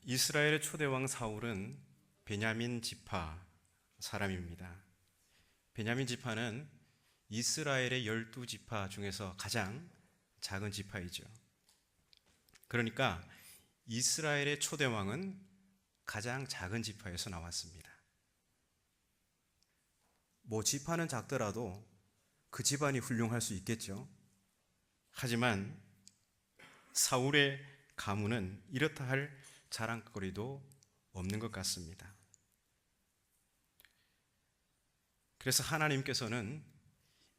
이스라엘의 초대왕 사울은 베냐민 지파 사람입니다. 베냐민 지파는 이스라엘의 12지파 중에서 가장 작은 지파이죠. 그러니까 이스라엘의 초대왕은 가장 작은 지파에서 나왔습니다. 지파는 작더라도 그 집안이 훌륭할 수 있겠죠. 하지만 사울의 가문은 이렇다 할 자랑거리도 없는 것 같습니다. 그래서 하나님께서는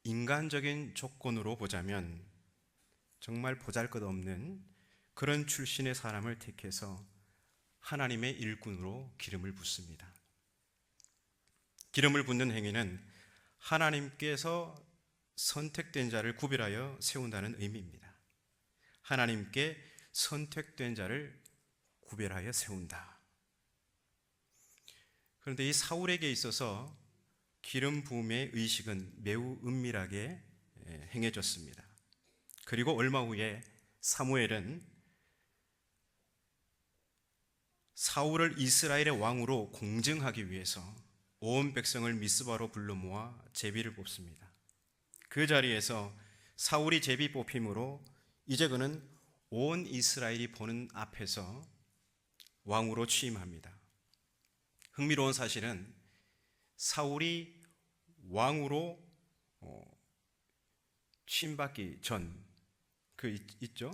인간적인 조건으로 보자면 정말 보잘것없는 그런 출신의 사람을 택해서 하나님의 일꾼으로 기름을 붓습니다. 기름을 붓는 행위는 하나님께서 선택된 자를 구별하여 세운다는 의미입니다. 하나님께 선택된 자를 구별하여 세운다. 그런데 이 사울에게 있어서 기름 부음의 의식은 매우 은밀하게 행해졌습니다. 그리고 얼마 후에 사무엘은 사울을 이스라엘의 왕으로 공증하기 위해서 온 백성을 미스바로 불러 모아 제비를 뽑습니다. 그 자리에서 사울이 제비 뽑힘으로 이제 그는 온 이스라엘이 보는 앞에서 왕으로 취임합니다. 흥미로운 사실은 사울이 왕으로 취임받기 전 있죠.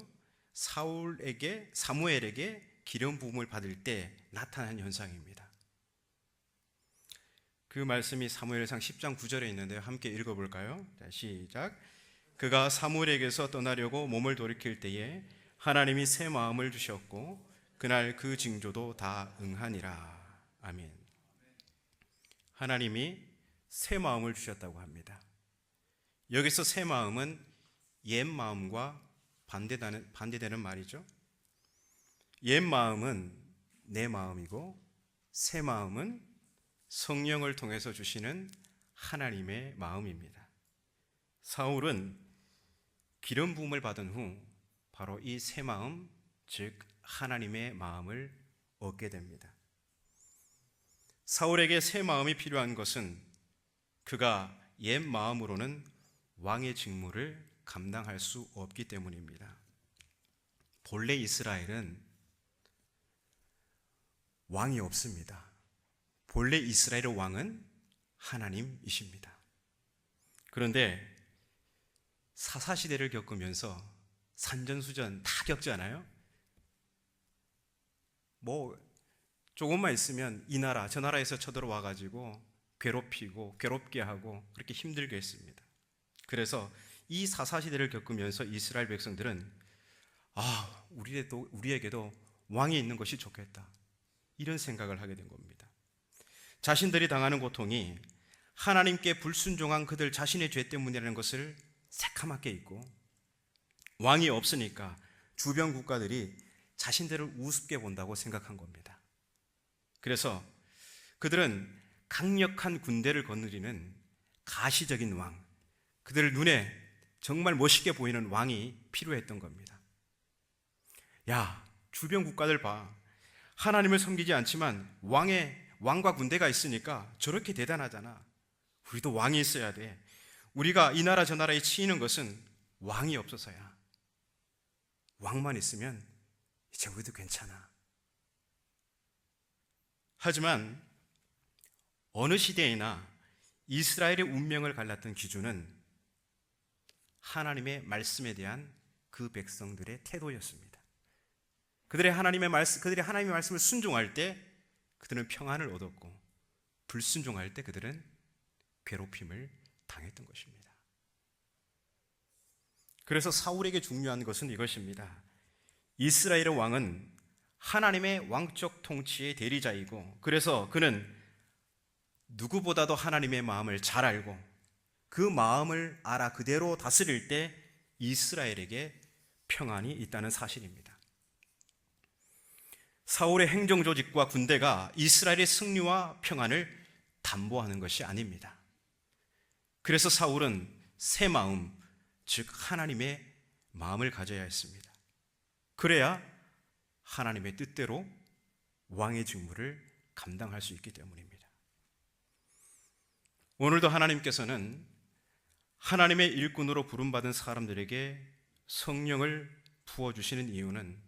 사무엘에게 기름 부음을 받을 때 나타난 현상입니다. 그 말씀이 사무엘상 10장 9절에 있는데요. 함께 읽어볼까요? 자, 시작. 그가 사무엘에게서 떠나려고 몸을 돌이킬 때에 하나님이 새 마음을 주셨고 그날 그 징조도 다 응하니라. 아멘. 하나님이 새 마음을 주셨다고 합니다. 여기서 새 마음은 옛 마음과 반대되는 말이죠. 옛 마음은 내 마음이고 새 마음은 성령을 통해서 주시는 하나님의 마음입니다. 사울은 기름 부음을 받은 후 바로 이 새 마음, 즉 하나님의 마음을 얻게 됩니다. 사울에게 새 마음이 필요한 것은 그가 옛 마음으로는 왕의 직무를 감당할 수 없기 때문입니다. 본래 이스라엘은 왕이 없습니다. 본래 이스라엘의 왕은 하나님이십니다. 그런데 사사시대를 겪으면서 산전수전 다 겪잖아요. 조금만 있으면 이 나라 저 나라에서 쳐들어와 가지고 괴롭히고 괴롭게 하고 그렇게 힘들게 했습니다. 그래서 이 사사시대를 겪으면서 이스라엘 백성들은 우리에게도 왕이 있는 것이 좋겠다, 이런 생각을 하게 된 겁니다. 자신들이 당하는 고통이 하나님께 불순종한 그들 자신의 죄 때문이라는 것을 새카맣게 잊고 왕이 없으니까 주변 국가들이 자신들을 우습게 본다고 생각한 겁니다. 그래서 그들은 강력한 군대를 거느리는 가시적인 왕, 그들 눈에 정말 멋있게 보이는 왕이 필요했던 겁니다. 주변 국가들 봐. 하나님을 섬기지 않지만 왕과 군대가 있으니까 저렇게 대단하잖아. 우리도 왕이 있어야 돼. 우리가 이 나라 저 나라에 치이는 것은 왕이 없어서야. 왕만 있으면 이제 우리도 괜찮아. 하지만 어느 시대이나 이스라엘의 운명을 갈랐던 기준은 하나님의 말씀에 대한 그 백성들의 태도였습니다. 그들이 하나님의 말씀을 순종할 때 그들은 평안을 얻었고, 불순종할 때 그들은 괴롭힘을 당했던 것입니다. 그래서 사울에게 중요한 것은 이것입니다. 이스라엘의 왕은 하나님의 왕적 통치의 대리자이고, 그래서 그는 누구보다도 하나님의 마음을 잘 알고 그 마음을 알아 그대로 다스릴 때 이스라엘에게 평안이 있다는 사실입니다. 사울의 행정조직과 군대가 이스라엘의 승리와 평안을 담보하는 것이 아닙니다. 그래서 사울은 새 마음, 즉 하나님의 마음을 가져야 했습니다. 그래야 하나님의 뜻대로 왕의 직무를 감당할 수 있기 때문입니다. 오늘도 하나님께서는 하나님의 일꾼으로 부름받은 사람들에게 성령을 부어주시는 이유는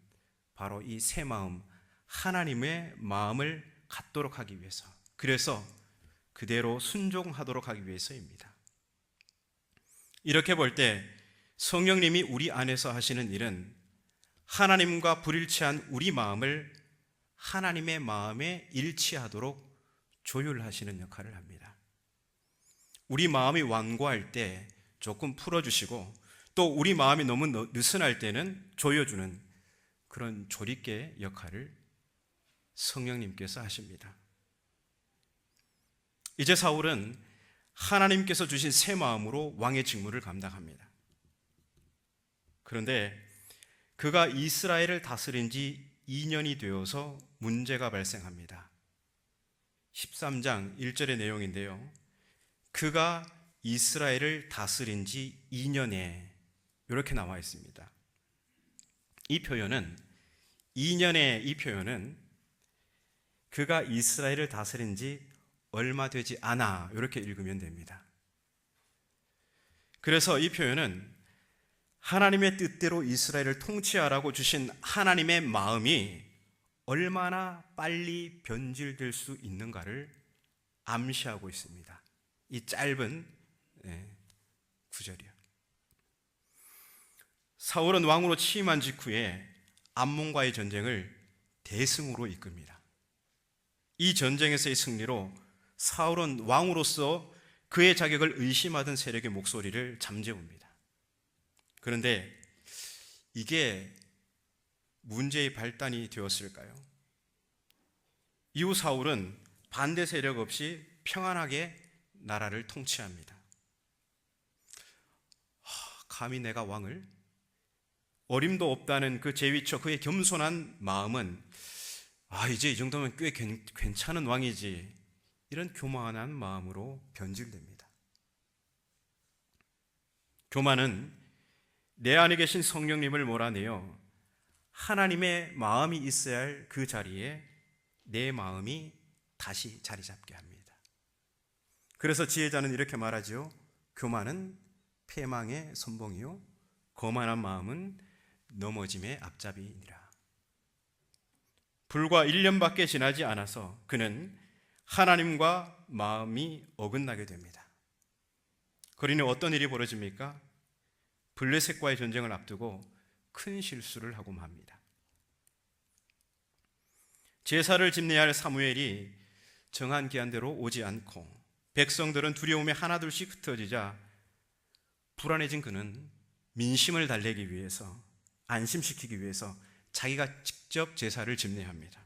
바로 이 새 마음, 하나님의 마음을 갖도록 하기 위해서, 그래서 그대로 순종하도록 하기 위해서입니다. 이렇게 볼 때 성령님이 우리 안에서 하시는 일은 하나님과 불일치한 우리 마음을 하나님의 마음에 일치하도록 조율하시는 역할을 합니다. 우리 마음이 완고할 때 조금 풀어주시고, 또 우리 마음이 너무 느슨할 때는 조여주는 그런 조리개 역할을 성령님께서 하십니다. 이제 사울은 하나님께서 주신 새 마음으로 왕의 직무를 감당합니다. 그런데 그가 이스라엘을 다스린 지 2년이 되어서 문제가 발생합니다. 13장 1절의 내용인데요, 그가 이스라엘을 다스린 지 2년에 이렇게 나와 있습니다. 이 표현은 2년의 이 표현은 그가 이스라엘을 다스린 지 얼마 되지 않아, 이렇게 읽으면 됩니다. 그래서 이 표현은 하나님의 뜻대로 이스라엘을 통치하라고 주신 하나님의 마음이 얼마나 빨리 변질될 수 있는가를 암시하고 있습니다. 이 짧은 구절이요. 사울은 왕으로 취임한 직후에 암몬과의 전쟁을 대승으로 이끕니다. 이 전쟁에서의 승리로 사울은 왕으로서 그의 자격을 의심하던 세력의 목소리를 잠재웁니다. 그런데 이게 문제의 발단이 되었을까요? 이후 사울은 반대 세력 없이 평안하게 나라를 통치합니다. 감히 내가 왕을? 어림도 없다는 그 제위처, 그의 겸손한 마음은 이제 이 정도면 꽤 괜찮은 왕이지, 이런 교만한 마음으로 변질됩니다. 교만은 내 안에 계신 성령님을 몰아내어 하나님의 마음이 있어야 할 그 자리에 내 마음이 다시 자리 잡게 합니다. 그래서 지혜자는 이렇게 말하죠. 교만은 패망의 선봉이요, 거만한 마음은 넘어짐의 앞잡이니라. 불과 1년밖에 지나지 않아서 그는 하나님과 마음이 어긋나게 됩니다. 그러니 어떤 일이 벌어집니까? 블레셋과의 전쟁을 앞두고 큰 실수를 하고 맙니다. 제사를 집례할 할 사무엘이 정한 기한대로 오지 않고 백성들은 두려움에 하나둘씩 흩어지자 불안해진 그는 민심을 달래기 위해서, 안심시키기 위해서 자기가 직접 제사를 집례합니다.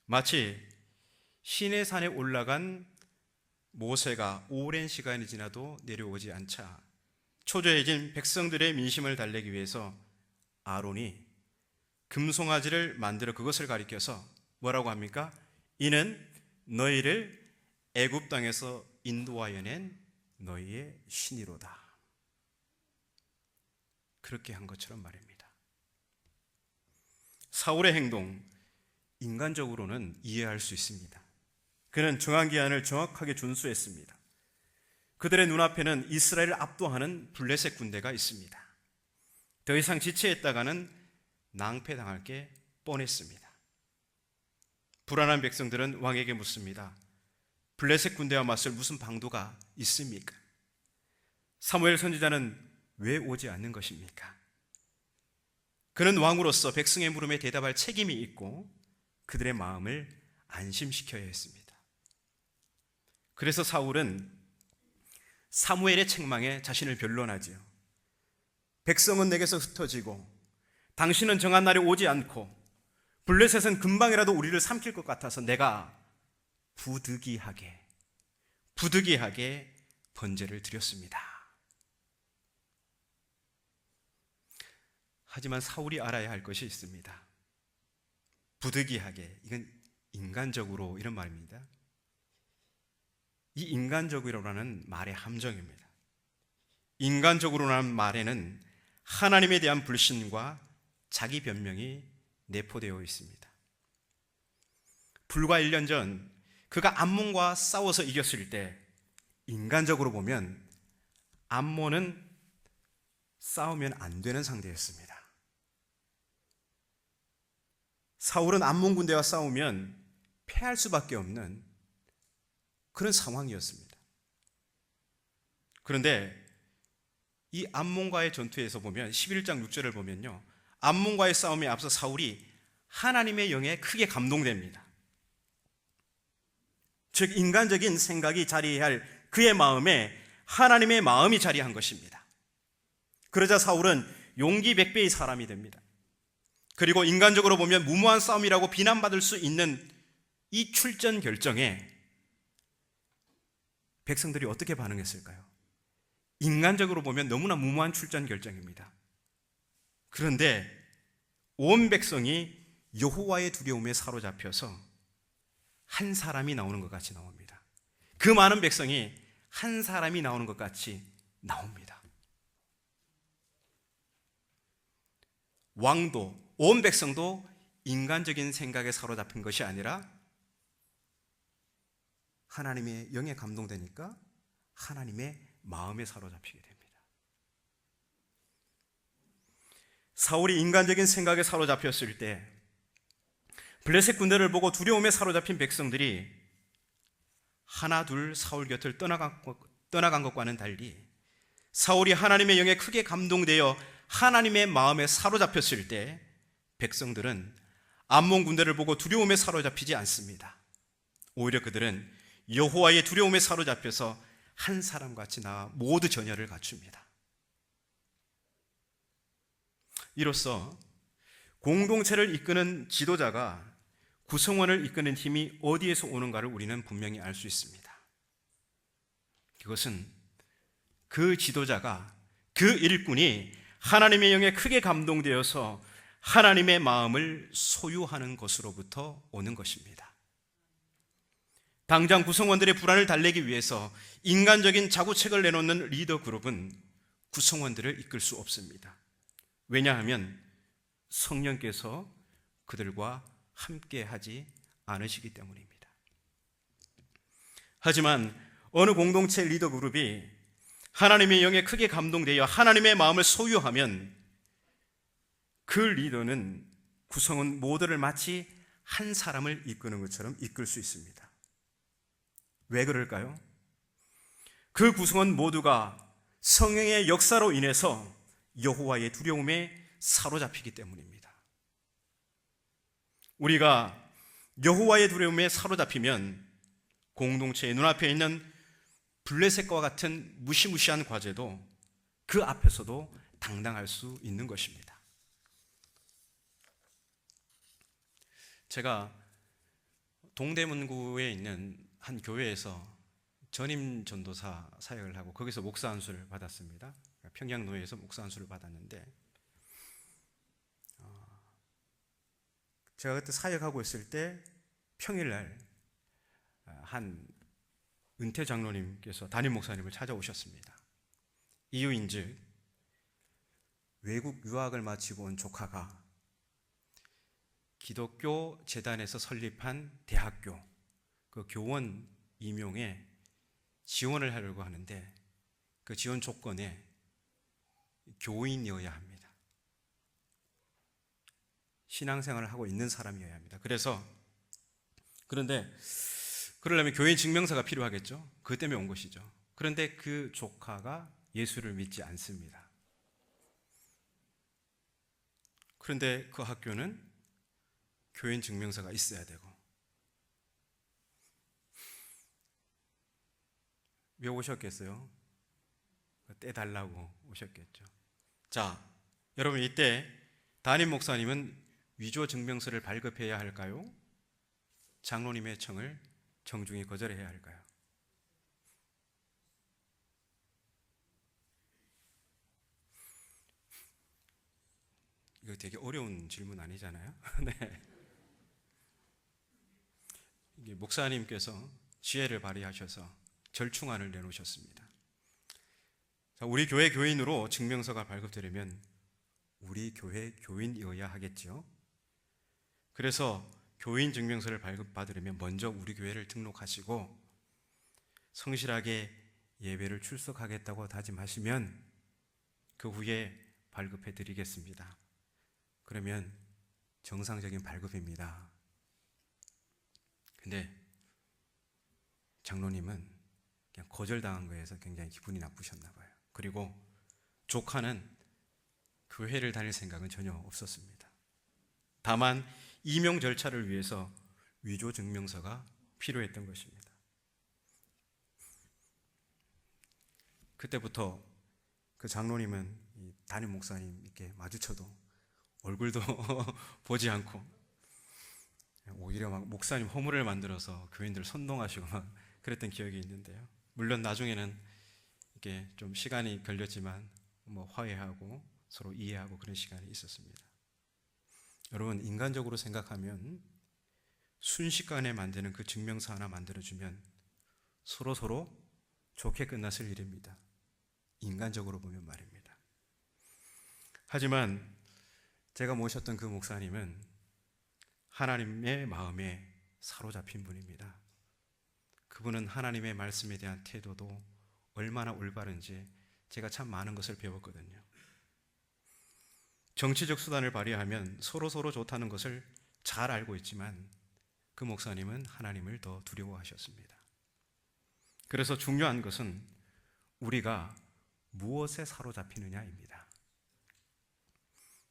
마치 시내산에 올라간 모세가 오랜 시간이 지나도 내려오지 않자 초조해진 백성들의 민심을 달래기 위해서 아론이 금송아지를 만들어 그것을 가리켜서 뭐라고 합니까? 이는 너희를 애굽 땅에서 인도하여 낸 너희의 신이로다. 그렇게 한 것처럼 말입니다. 사울의 행동, 인간적으로는 이해할 수 있습니다. 그는 정한 기한을 정확하게 준수했습니다. 그들의 눈앞에는 이스라엘을 압도하는 블레셋 군대가 있습니다. 더 이상 지체했다가는 낭패당할 게 뻔했습니다. 불안한 백성들은 왕에게 묻습니다. 블레셋 군대와 맞설 무슨 방도가 있습니까? 사무엘 선지자는 왜 오지 않는 것입니까? 그는 왕으로서 백성의 물음에 대답할 책임이 있고 그들의 마음을 안심시켜야 했습니다. 그래서 사울은 사무엘의 책망에 자신을 변론하지요. 백성은 내게서 흩어지고 당신은 정한 날에 오지 않고 블레셋은 금방이라도 우리를 삼킬 것 같아서 내가 부득이하게 번제를 드렸습니다. 하지만 사울이 알아야 할 것이 있습니다. 부득이하게, 이건 인간적으로 이런 말입니다. 이 인간적으로라는 말의 함정입니다. 인간적으로라는 말에는 하나님에 대한 불신과 자기 변명이 내포되어 있습니다. 불과 1년 전 그가 암몬과 싸워서 이겼을 때 인간적으로 보면 암몬은 싸우면 안 되는 상대였습니다. 사울은 암몬 군대와 싸우면 패할 수밖에 없는 그런 상황이었습니다. 그런데 이 암몬과의 전투에서 보면 11장 6절을 보면요, 암몬과의 싸움에 앞서 사울이 하나님의 영에 크게 감동됩니다. 즉 인간적인 생각이 자리할 그의 마음에 하나님의 마음이 자리한 것입니다. 그러자 사울은 용기 100배의 사람이 됩니다. 그리고 인간적으로 보면 무모한 싸움이라고 비난받을 수 있는 이 출전 결정에 백성들이 어떻게 반응했을까요? 인간적으로 보면 너무나 무모한 출전 결정입니다. 그런데 온 백성이 여호와의 두려움에 사로잡혀서 한 사람이 나오는 것 같이 나옵니다. 그 많은 백성이 한 사람이 나오는 것 같이 나옵니다. 왕도, 온 백성도 인간적인 생각에 사로잡힌 것이 아니라 하나님의 영에 감동되니까 하나님의 마음에 사로잡히게 됩니다. 사울이 인간적인 생각에 사로잡혔을 때 블레셋 군대를 보고 두려움에 사로잡힌 백성들이 하나 둘 사울 곁을 떠나간 것과는 달리 사울이 하나님의 영에 크게 감동되어 하나님의 마음에 사로잡혔을 때 백성들은 암몬 군대를 보고 두려움에 사로잡히지 않습니다. 오히려 그들은 여호와의 두려움에 사로잡혀서 한 사람같이 나와 모두 전열을 갖춥니다. 이로써 공동체를 이끄는 지도자가 구성원을 이끄는 힘이 어디에서 오는가를 우리는 분명히 알 수 있습니다. 그것은 그 지도자가, 그 일꾼이 하나님의 영에 크게 감동되어서 하나님의 마음을 소유하는 것으로부터 오는 것입니다. 당장 구성원들의 불안을 달래기 위해서 인간적인 자구책을 내놓는 리더 그룹은 구성원들을 이끌 수 없습니다. 왜냐하면 성령께서 그들과 함께 하지 않으시기 때문입니다. 하지만 어느 공동체 리더 그룹이 하나님의 영에 크게 감동되어 하나님의 마음을 소유하면 그 리더는 구성원 모두를 마치 한 사람을 이끄는 것처럼 이끌 수 있습니다. 왜 그럴까요? 그 구성원 모두가 성령의 역사로 인해서 여호와의 두려움에 사로잡히기 때문입니다. 우리가 여호와의 두려움에 사로잡히면 공동체의 눈앞에 있는 블레셋과 같은 무시무시한 과제도 그 앞에서도 당당할 수 있는 것입니다. 제가 동대문구에 있는 한 교회에서 전임 전도사 사역을 하고 거기서 목사 안수를 받았습니다. 평양노예에서 목사 안수를 받았는데 제가 그때 사역하고 있을 때 평일날 한 은퇴 장로님께서 담임 목사님을 찾아오셨습니다. 이유인즉 외국 유학을 마치고 온 조카가 기독교 재단에서 설립한 대학교 그 교원 임용에 지원을 하려고 하는데 그 지원 조건에 교인이어야 합니다. 신앙생활을 하고 있는 사람이어야 합니다. 그런데 그러려면 교인 증명서가 필요하겠죠. 그것 때문에 온 것이죠. 그런데 그 조카가 예수를 믿지 않습니다. 그런데 그 학교는 교인 증명서가 있어야 되고 왜 오셨겠어요? 떼달라고 오셨겠죠. 자, 여러분 이때 담임 목사님은 위조 증명서를 발급해야 할까요? 장로님의 청을 정중히 거절해야 할까요? 이거 되게 어려운 질문 아니잖아요? 네. 이게 목사님께서 지혜를 발휘하셔서 절충안을 내놓으셨습니다. 자, 우리 교회 교인으로 증명서가 발급되려면 우리 교회 교인이어야 하겠죠. 그래서 교인 증명서를 발급받으려면 먼저 우리 교회를 등록하시고 성실하게 예배를 출석하겠다고 다짐하시면 그 후에 발급해 드리겠습니다. 그러면 정상적인 발급입니다. 근데 장로님은 그냥 거절당한 거에서 굉장히 기분이 나쁘셨나 봐요. 그리고 조카는 교회를 다닐 생각은 전혀 없었습니다. 다만 임용 절차를 위해서 위조 증명서가 필요했던 것입니다. 그때부터 그 장로님은 이 담임 목사님 이렇게 마주쳐도 얼굴도 보지 않고 오히려 막 목사님 허물을 만들어서 교인들 선동하시고 막 그랬던 기억이 있는데요. 물론 나중에는 이렇게 좀 시간이 걸렸지만 뭐 화해하고 서로 이해하고 그런 시간이 있었습니다. 여러분, 인간적으로 생각하면 순식간에 만드는 그 증명서 하나 만들어주면 서로 좋게 끝났을 일입니다. 인간적으로 보면 말입니다. 하지만 제가 모셨던 그 목사님은 하나님의 마음에 사로잡힌 분입니다. 그분은 하나님의 말씀에 대한 태도도 얼마나 올바른지 제가 참 많은 것을 배웠거든요. 정치적 수단을 발휘하면 서로 좋다는 것을 잘 알고 있지만 그 목사님은 하나님을 더 두려워하셨습니다. 그래서 중요한 것은 우리가 무엇에 사로잡히느냐입니다.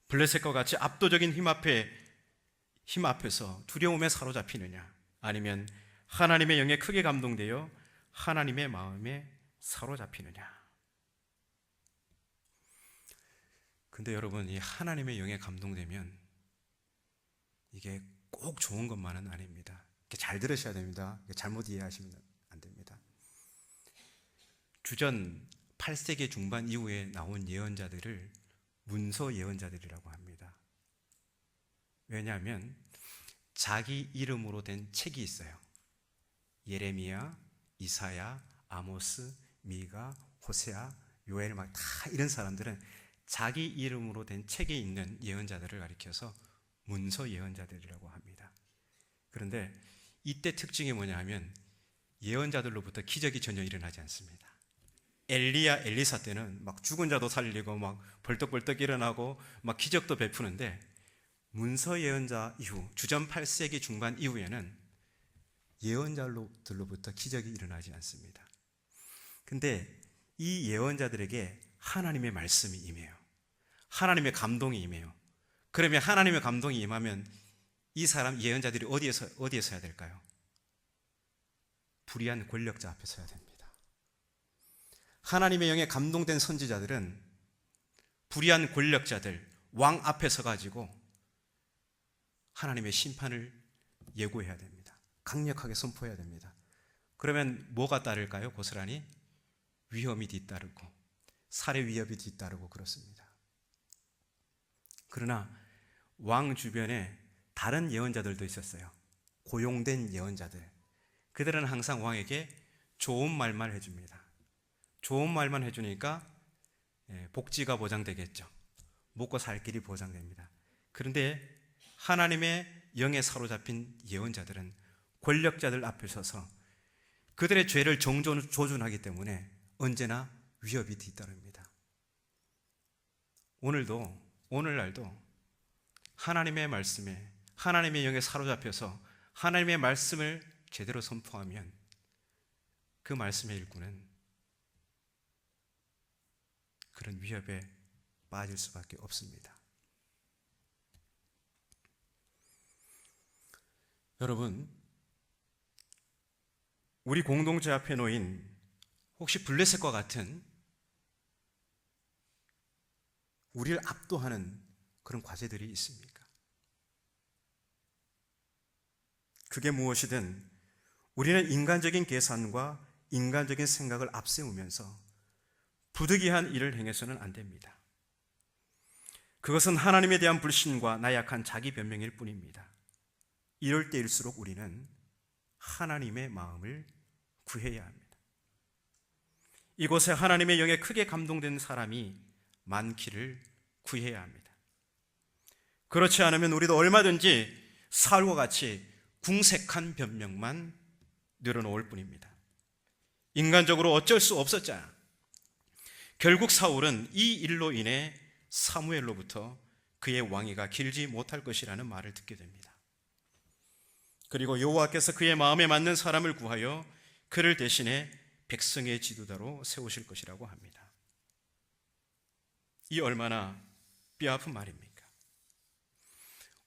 블레셋과 같이 압도적인 힘 앞에서 두려움에 사로잡히느냐, 아니면 하나님의 영에 크게 감동되어 하나님의 마음에 사로잡히느냐. 근데 여러분, 이 하나님의 영에 감동되면 이게 꼭 좋은 것만은 아닙니다. 잘 들으셔야 됩니다. 잘못 이해하시면 안 됩니다. 주전 8세기 중반 이후에 나온 예언자들을 문서 예언자들이라고 합니다. 왜냐하면 자기 이름으로 된 책이 있어요. 예레미야, 이사야, 아모스, 미가, 호세아, 요엘 막 다 이런 사람들은 자기 이름으로 된 책에 있는 예언자들을 가리켜서 문서 예언자들이라고 합니다. 그런데 이때 특징이 뭐냐 하면 예언자들로부터 기적이 전혀 일어나지 않습니다. 엘리야, 엘리사 때는 막 죽은 자도 살리고 막 벌떡벌떡 일어나고 막 기적도 베푸는데 문서 예언자 이후 주전 8세기 중반 이후에는 예언자들로부터 기적이 일어나지 않습니다. 근데 이 예언자들에게 하나님의 말씀이 임해요. 하나님의 감동이 임해요. 그러면 하나님의 감동이 임하면 이 사람 예언자들이 어디에 서야 될까요? 불의한 권력자 앞에 서야 됩니다. 하나님의 영에 감동된 선지자들은 불의한 권력자들, 왕 앞에 서가지고 하나님의 심판을 예고해야 됩니다. 강력하게 선포해야 됩니다. 그러면 뭐가 따를까요? 고스란히 위험이 뒤따르고 살해 위협이 뒤따르고 그렇습니다. 그러나 왕 주변에 다른 예언자들도 있었어요. 고용된 예언자들. 그들은 항상 왕에게 좋은 말만 해줍니다. 좋은 말만 해주니까 복지가 보장되겠죠. 먹고 살 길이 보장됩니다. 그런데 하나님의 영에 사로잡힌 예언자들은 권력자들 앞에 서서 그들의 죄를 조준하기 때문에 언제나 위협이 뒤따릅니다. 오늘날도 하나님의 말씀에, 하나님의 영에 사로잡혀서 하나님의 말씀을 제대로 선포하면 그 말씀의 일꾼은 그런 위협에 빠질 수밖에 없습니다. 여러분, 우리 공동체 앞에 놓인 혹시 블레셋과 같은 우리를 압도하는 그런 과제들이 있습니까? 그게 무엇이든 우리는 인간적인 계산과 인간적인 생각을 앞세우면서 부득이한 일을 행해서는 안 됩니다. 그것은 하나님에 대한 불신과 나약한 자기 변명일 뿐입니다. 이럴 때일수록 우리는 하나님의 마음을 구해야 합니다. 이곳에 하나님의 영에 크게 감동된 사람이 많기를 구해야 합니다. 그렇지 않으면 우리도 얼마든지 사울과 같이 궁색한 변명만 늘어놓을 뿐입니다. 인간적으로 어쩔 수 없었잖아. 결국 사울은 이 일로 인해 사무엘로부터 그의 왕위가 길지 못할 것이라는 말을 듣게 됩니다. 그리고 여호와께서 그의 마음에 맞는 사람을 구하여 그를 대신해 백성의 지도자로 세우실 것이라고 합니다. 이 얼마나 뼈아픈 말입니까?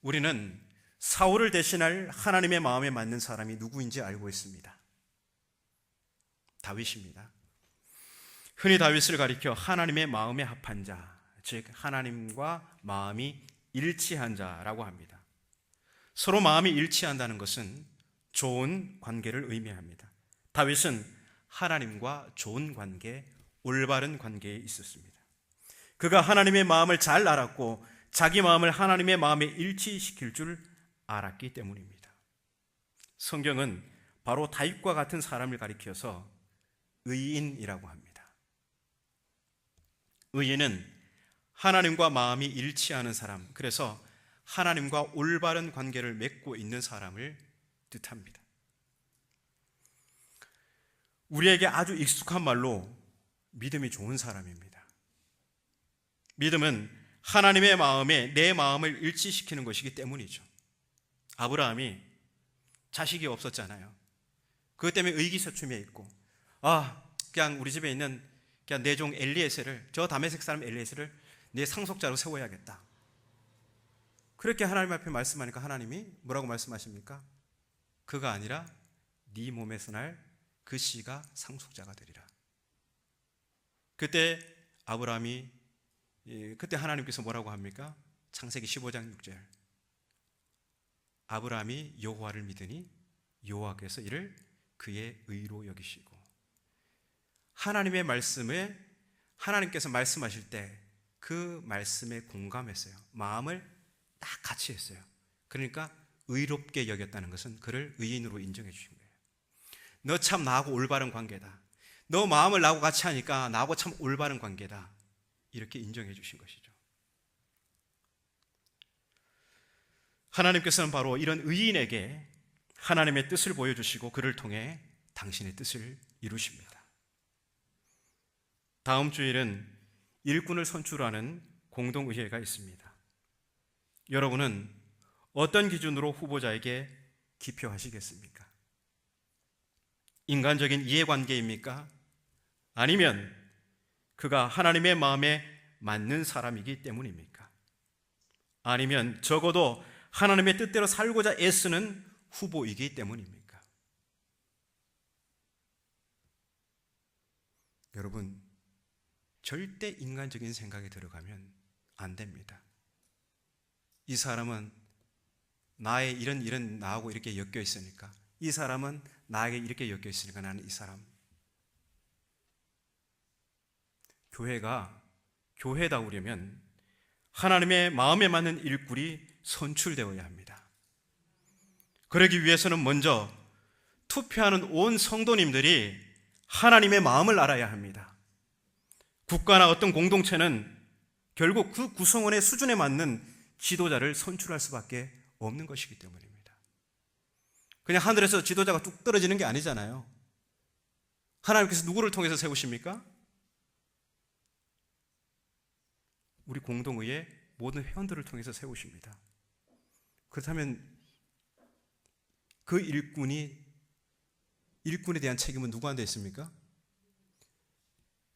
우리는 사울을 대신할 하나님의 마음에 맞는 사람이 누구인지 알고 있습니다. 다윗입니다. 흔히 다윗을 가리켜 하나님의 마음에 합한 자, 즉 하나님과 마음이 일치한 자라고 합니다. 서로 마음이 일치한다는 것은 좋은 관계를 의미합니다. 다윗은 하나님과 좋은 관계, 올바른 관계에 있었습니다. 그가 하나님의 마음을 잘 알았고 자기 마음을 하나님의 마음에 일치시킬 줄 알았기 때문입니다. 성경은 바로 다윗과 같은 사람을 가리켜서 의인이라고 합니다. 의인은 하나님과 마음이 일치하는 사람, 그래서 하나님과 올바른 관계를 맺고 있는 사람을 뜻합니다. 우리에게 아주 익숙한 말로 믿음이 좋은 사람입니다. 믿음은 하나님의 마음에 내 마음을 일치시키는 것이기 때문이죠. 아브라함이 자식이 없었잖아요. 그것 때문에 의기소침해 있고, 그냥 우리 집에 있는 그냥 내 종 엘리에셀을, 저 다메섹 사람 엘리에셀을 내 상속자로 세워야겠다. 그렇게 하나님 앞에 말씀하니까 하나님이 뭐라고 말씀하십니까? 그가 아니라 네 몸에서 날 그 씨가 상속자가 되리라. 그때 하나님께서 뭐라고 합니까? 창세기 15장 6절. 아브라함이 여호와를 믿으니 여호와께서 이를 그의 의로 여기시고, 하나님의 말씀에 하나님께서 말씀하실 때 그 말씀에 공감했어요. 마음을 딱 같이 했어요. 그러니까 의롭게 여겼다는 것은 그를 의인으로 인정해 주신 거예요. 너 참 나하고 올바른 관계다. 너 마음을 나하고 같이 하니까 나하고 참 올바른 관계다. 이렇게 인정해 주신 것이죠. 하나님께서는 바로 이런 의인에게 하나님의 뜻을 보여주시고 그를 통해 당신의 뜻을 이루십니다. 다음 주일은 일꾼을 선출하는 공동의회가 있습니다. 여러분은 어떤 기준으로 후보자에게 기표하시겠습니까? 인간적인 이해관계입니까? 아니면 그가 하나님의 마음에 맞는 사람이기 때문입니까? 아니면 적어도 하나님의 뜻대로 살고자 애쓰는 후보이기 때문입니까? 여러분, 절대 인간적인 생각에 들어가면 안 됩니다. 이 사람은 나의 이런 일은 나하고 이렇게 엮여 있으니까, 이 사람은 나에게 이렇게 엮여 있으니까 나는 이 사람. 교회가 교회다우려면 하나님의 마음에 맞는 일꾼이 선출되어야 합니다. 그러기 위해서는 먼저 투표하는 온 성도님들이 하나님의 마음을 알아야 합니다. 국가나 어떤 공동체는 결국 그 구성원의 수준에 맞는 지도자를 선출할 수밖에 없는 것이기 때문입니다. 그냥 하늘에서 지도자가 뚝 떨어지는 게 아니잖아요. 하나님께서 누구를 통해서 세우십니까? 우리 공동의회 모든 회원들을 통해서 세우십니다. 그렇다면 그 일꾼에 대한 책임은 누구한테 있습니까?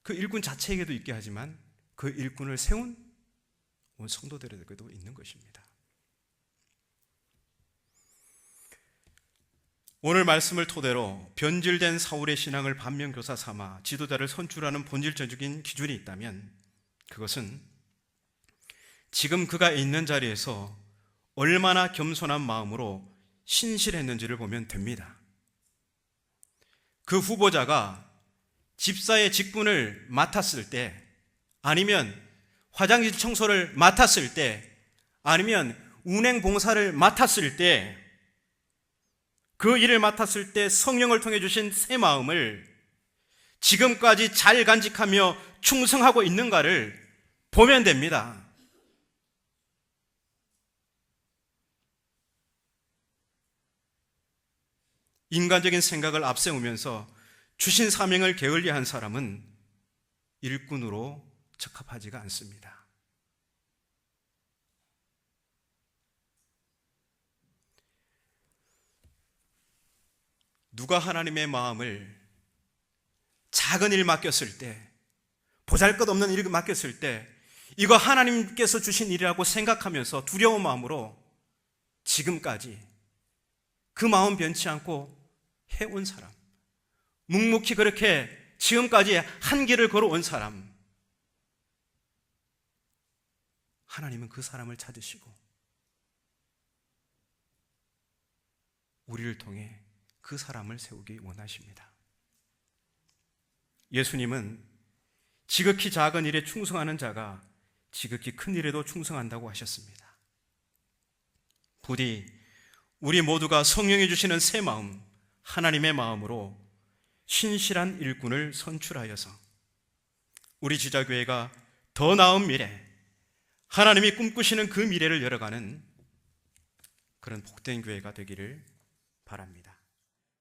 그 일꾼 자체에게도 있게 하지만 그 일꾼을 세운 온 성도들에게도 있는 것입니다. 오늘 말씀을 토대로 변질된 사울의 신앙을 반면교사 삼아 지도자를 선출하는 본질적인 기준이 있다면 그것은 지금 그가 있는 자리에서 얼마나 겸손한 마음으로 신실했는지를 보면 됩니다. 그 후보자가 집사의 직분을 맡았을 때, 아니면 화장실 청소를 맡았을 때, 아니면 운행 봉사를 맡았을 때, 그 일을 맡았을 때 성령을 통해 주신 새 마음을 지금까지 잘 간직하며 충성하고 있는가를 보면 됩니다. 인간적인 생각을 앞세우면서 주신 사명을 게을리한 사람은 일꾼으로 적합하지가 않습니다. 누가 하나님의 마음을 작은 일 맡겼을 때, 보잘것없는 일 맡겼을 때 이거 하나님께서 주신 일이라고 생각하면서 두려운 마음으로 지금까지 그 마음 변치 않고 해온 사람, 묵묵히 그렇게 지금까지 한 길을 걸어온 사람, 하나님은 그 사람을 찾으시고 우리를 통해 그 사람을 세우기 원하십니다. 예수님은 지극히 작은 일에 충성하는 자가 지극히 큰 일에도 충성한다고 하셨습니다. 부디 우리 모두가 성령이 주시는 새 마음, 하나님의 마음으로 신실한 일꾼을 선출하여서 우리 지자교회가 더 나은 미래, 하나님이 꿈꾸시는 그 미래를 열어가는 그런 복된 교회가 되기를 바랍니다.